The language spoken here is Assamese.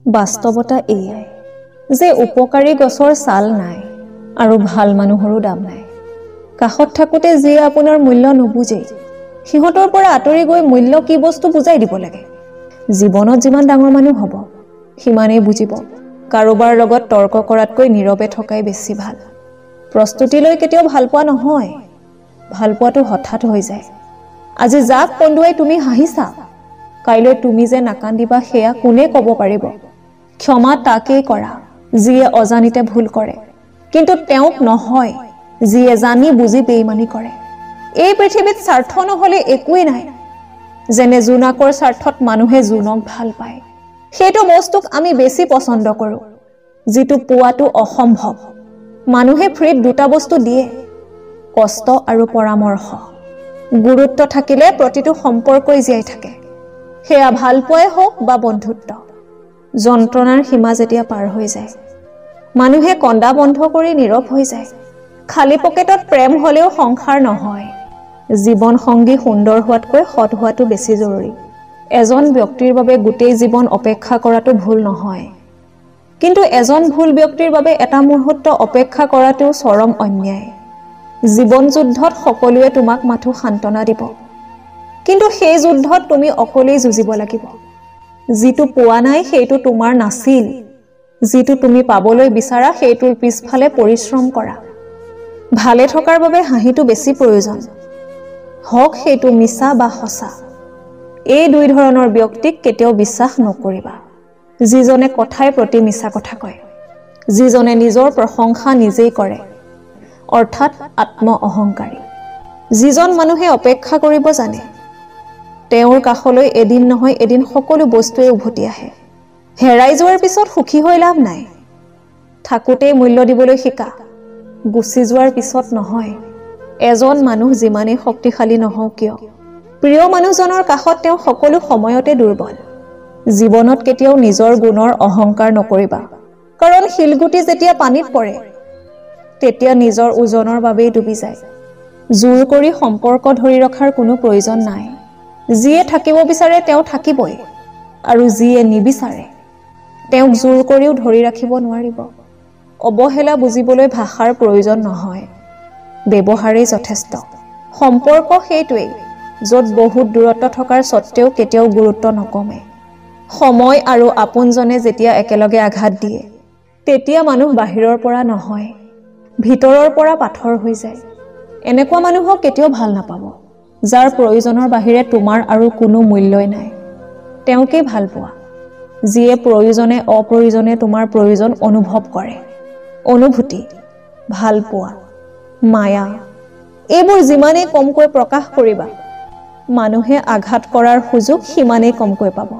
বাস্তৱতা এয়াই যে উপকাৰী গছৰ ছাল নাই আৰু ভাল মানুহৰো দাম নাই। কাষত থাকোঁতে যিয়ে আপোনাৰ মূল্য নুবুজে সিহঁতৰ পৰা আঁতৰি গৈ মূল্য কি বস্তু বুজাই দিব লাগে। জীৱনত যিমান ডাঙৰ মানুহ হ'ব সিমানেই বুজিব কাৰোবাৰ লগত তৰ্ক কৰাতকৈ নীৰৱে থকাই বেছি ভাল। প্ৰস্তুতি লৈ কেতিয়াও ভাল পোৱা নহয়, ভাল পোৱাটো হঠাৎ হৈ যায়। আজি যাক কন্দুৱাই তুমি হাঁহিছা, কাইলৈ তুমি যে নাকান্দিবা সেয়া কোনে ক'ব পাৰিব। ক্ষমা তাকেই কৰা যিয়ে অজানিতে ভুল কৰে, কিন্তু তেওঁক নহয় যিয়ে জানি বুজি বেইমানি কৰে। এই পৃথিৱীত স্বাৰ্থ নহ'লে একোৱেই নাই। যেনে জোনাকৰ স্বাৰ্থত মানুহে জোনক ভাল পায়, সেইটো বস্তুক আমি বেছি পচন্দ কৰোঁ যিটো পোৱাটো অসম্ভৱ। মানুহে ফ্ৰীত দুটা বস্তু দিয়ে, কষ্ট আৰু পৰামৰ্শ। গুৰুত্ব থাকিলে প্ৰতিটো সম্পৰ্কই জীয়াই থাকে, সেয়া ভাল পোৱাই হওক বা বন্ধুত্ব। যন্ত্ৰণাৰ সীমা যেতিয়া পাৰ হৈ যায় মানুহে কন্দা বন্ধ কৰি নীৰৱ হৈ যায়। খালী পকেটত প্ৰেম হ'লেও সংসাৰ নহয়। জীৱন সংগী সুন্দৰ হোৱাতকৈ সৎ হোৱাটো বেছি জৰুৰী। এজন ব্যক্তিৰ বাবে গোটেই জীৱন অপেক্ষা কৰাটো ভুল নহয়, কিন্তু এজন ভুল ব্যক্তিৰ বাবে এটা মুহূৰ্ত অপেক্ষা কৰাটোও চৰম অন্যায়। জীৱন যুদ্ধত সকলোৱে তোমাক মাথো সান্তনা দিব, কিন্তু সেই যুদ্ধত তুমি অকলেই যুঁজিব লাগিব। যিটো পোৱা নাই সেইটো তোমাৰ নাছিল, যিটো তুমি পাবলৈ বিচাৰা সেইটোৰ পিছফালে পৰিশ্ৰম কৰা। ভালে থকাৰ বাবে হাঁহিটো বেছি প্ৰয়োজন, হওক সেইটো মিছা বা সঁচা। এই দুই ধৰণৰ ব্যক্তিক কেতিয়াও বিশ্বাস নকৰিবা। যিজনে কথাই প্ৰতি মিছা কথা কয়, যিজনে নিজৰ প্ৰশংসা নিজেই কৰে, অৰ্থাৎ আত্ম অহংকাৰী। যিজন মানুহে অপেক্ষা কৰিব জানে তেওঁৰ কাষলৈ এদিন নহয় এদিন সকলো বস্তুৱে উভতি আহে। হেৰাই যোৱাৰ পিছত সুখী হৈ লাভ নাই। থাকোঁতেই মূল্য দিবলৈ শিকা, গুচি যোৱাৰ পিছত নহয়। এজন মানুহ যিমানেই শক্তিশালী নহওক কিয়, প্ৰিয় মানুহজনৰ কাষত তেওঁ সকলো সময়তে দুৰ্বল। জীৱনত কেতিয়াও নিজৰ গুণৰ অহংকাৰ নকৰিবা, কাৰণ শিলগুটি যেতিয়া পানীত পৰে তেতিয়া নিজৰ ওজনৰ বাবেই ডুবি যায়। জোৰ কৰি সম্পৰ্ক ধৰি ৰখাৰ কোনো প্ৰয়োজন নাই। যিয়ে থাকিব বিচাৰে তেওঁ থাকিবই, আৰু যিয়ে নিবিচাৰে তেওঁক জোৰ কৰিও ধৰি ৰাখিব নোৱাৰিব। অৱহেলা বুজিবলৈ ভাষাৰ প্ৰয়োজন নহয়, ব্যৱহাৰেই যথেষ্ট। সম্পৰ্ক সেইটোৱেই য'ত বহুত দূৰত্ব থকাৰ স্বত্তেও কেতিয়াও গুৰুত্ব নকমে। সময় আৰু আপোনজনে যেতিয়া একেলগে আঘাত দিয়ে তেতিয়া মানুহ বাহিৰৰ পৰা নহয় ভিতৰৰ পৰা পাথৰ হৈ যায়। এনেকুৱা মানুহক কেতিয়াও ভাল নাপাব। যাৰ প্ৰয়োজনৰ বাহিৰে তোমাৰ আৰু কোনো মূল্যই নাই তেওঁকেই ভাল পোৱা। যিয়ে প্ৰয়োজনে অপ্ৰয়োজনে তোমাৰ প্ৰয়োজন অনুভৱ কৰে। অনুভূতি, ভাল পোৱা, মায়া এইবোৰ যিমানেই কমকৈ প্ৰকাশ কৰিবা মানুহে আঘাত কৰাৰ সুযোগ সিমানেই কমকৈ পাব।